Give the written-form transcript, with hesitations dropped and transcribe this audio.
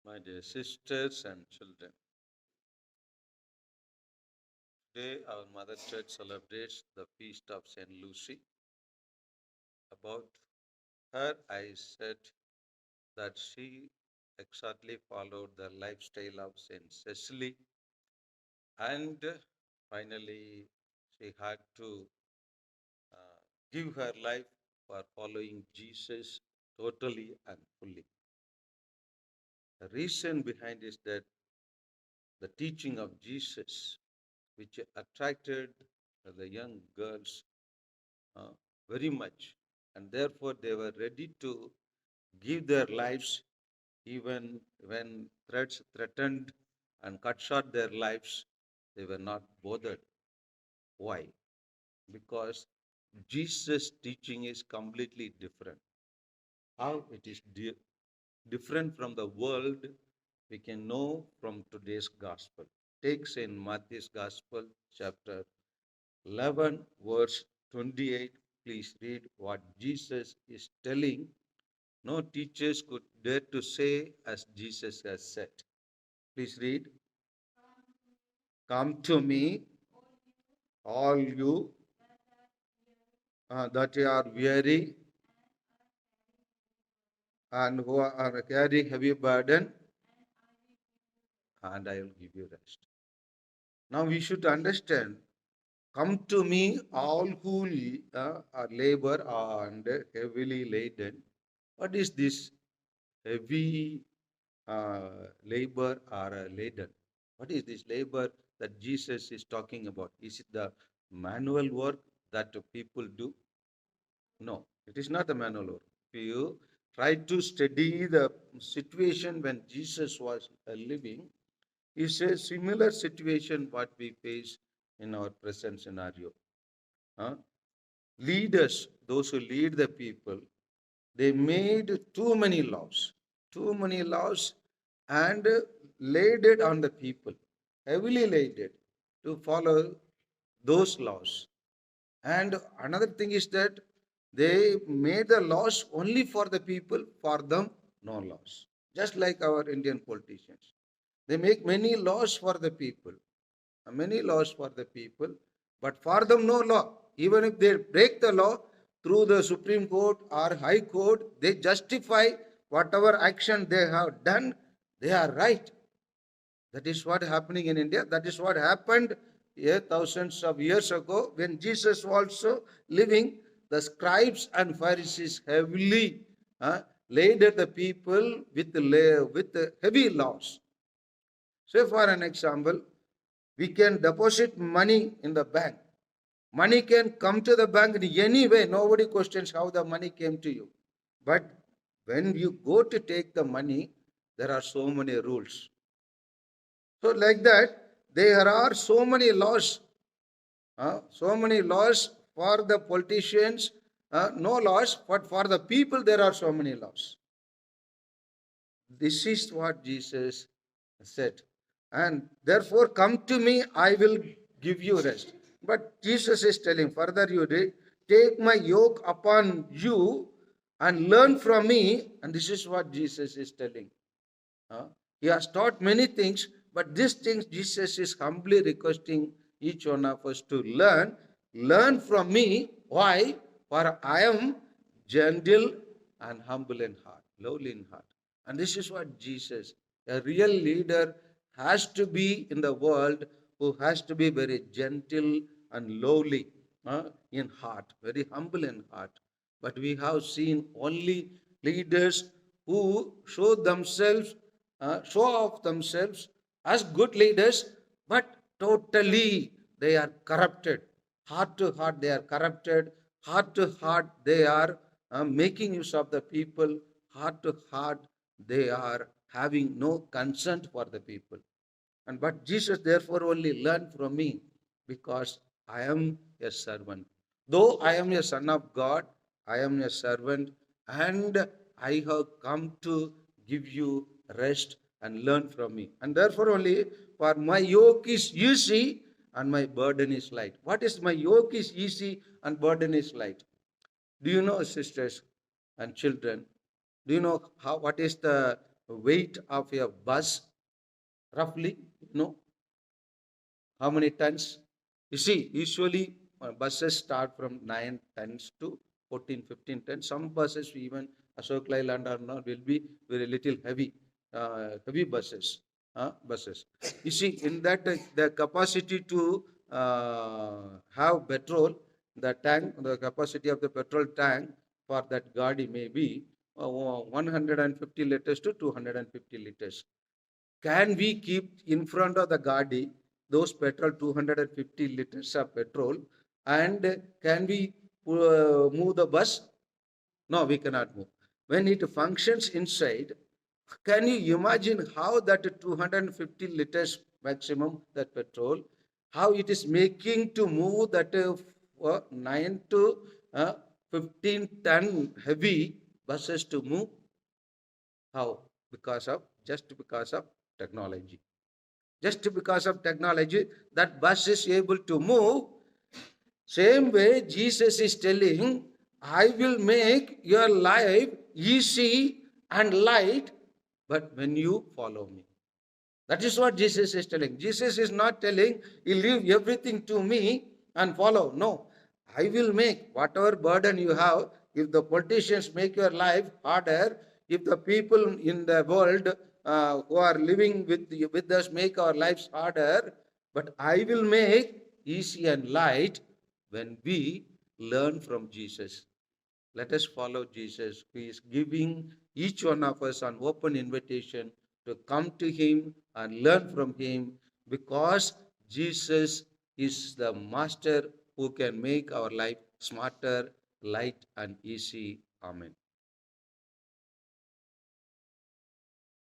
My dear sisters and children, today our Mother Church celebrates the feast of Saint Lucy. About her, I said that she exactly followed the lifestyle of Saint Cecily, and finally she had to uh, give her life for following Jesus totally and fully. The reason behind is that the teaching of Jesus, which attracted the young girls uh, very much, and therefore they were ready to give their lives even when threats threatened and cut short their lives. They were not bothered. Why? Because Jesus' teaching is completely different. How it is different from the world, we can know from today's gospel. Take St. Matthew's Gospel, chapter 11, verse 28. Please read what Jesus is telling. No teachers could dare to say as Jesus has said. Please read. Come to me, all you that are weary and who are carrying heavy burden, and I will give you rest. Now we should understand, come to me, all who are labor and heavily laden. What is this heavy labor or laden? What is this labor that Jesus is talking about? Is it the manual work that people do? No, it is not the manual work. If you try to study the situation when Jesus was living, it's a similar situation what we face in our present scenario. Huh? Leaders, those who lead the people, they made too many laws, and laid it on the people, heavily laid it to follow those laws. And another thing is that they made the laws only for the people, for them, no laws. Just like our Indian politicians. They make many laws for the people, but for them, no law. Even if they break the law through the Supreme Court or High Court, they justify whatever action they have done, they are right. That is what happening in India. That is what happened here thousands of years ago when Jesus was also living. The scribes and Pharisees heavily laid at the people with the heavy laws. Say for an example, we can deposit money in the bank. Money can come to the bank in any way. Nobody questions how the money came to you. But when you go to take the money, there are so many rules. So, like that, there are so many laws for the politicians, no laws, but for the people, there are so many laws. This is what Jesus said. And therefore, come to me, I will give you rest. But Jesus is telling further, you did, take my yoke upon you and learn from me. And this is what Jesus is telling. He has taught many things, but these things Jesus is humbly requesting each one of us to learn. Learn from me. Why? For I am gentle and humble in heart, lowly in heart. And this is what Jesus, a real leader, has to be in the world, who has to be very gentle and lowly in heart, very humble in heart. But we have seen only leaders who show off themselves as good leaders, but totally they are corrupted. Heart to heart, they are corrupted. Heart to heart, they are making use of the people. Heart to heart, they are having no consent for the people. And but Jesus therefore only learn from me, because I am a servant. Though I am a son of God, I am a servant, and I have come to give you rest and learn from me. And therefore only, for my yoke is easy and my burden is light. What is my yoke is easy and burden is light? Do you know, sisters and children? Do you know what is the weight of a bus, roughly, how many tons? You see, usually buses start from 9 tons to 14, 15 tons. Some buses, even Ashok Leyland or not, will be very little heavy, heavy buses. Buses. You see, in that the capacity to have petrol, the capacity of the petrol tank for that Gadi may be 150 liters to 250 liters. Can we keep in front of the Gadi those petrol 250 liters of petrol, and can we move the bus? No, we cannot move. When it functions inside, can you imagine how that 250 liters maximum that petrol, how it is making to move that 9 to 15-ton heavy buses to move? How? Because of technology. Just because of technology, that bus is able to move. Same way, Jesus is telling, I will make your life easy and light, but when you follow me. That is what Jesus is telling. Jesus is not telling, you leave everything to me and follow. No, I will make whatever burden you have. If the politicians make your life harder, if the people in the world who are living with us make our lives harder, but I will make easy and light when we learn from Jesus. Let us follow Jesus, who is giving each one of us an open invitation to come to him and learn from him, because Jesus is the master who can make our life smarter, light, and easy. Amen.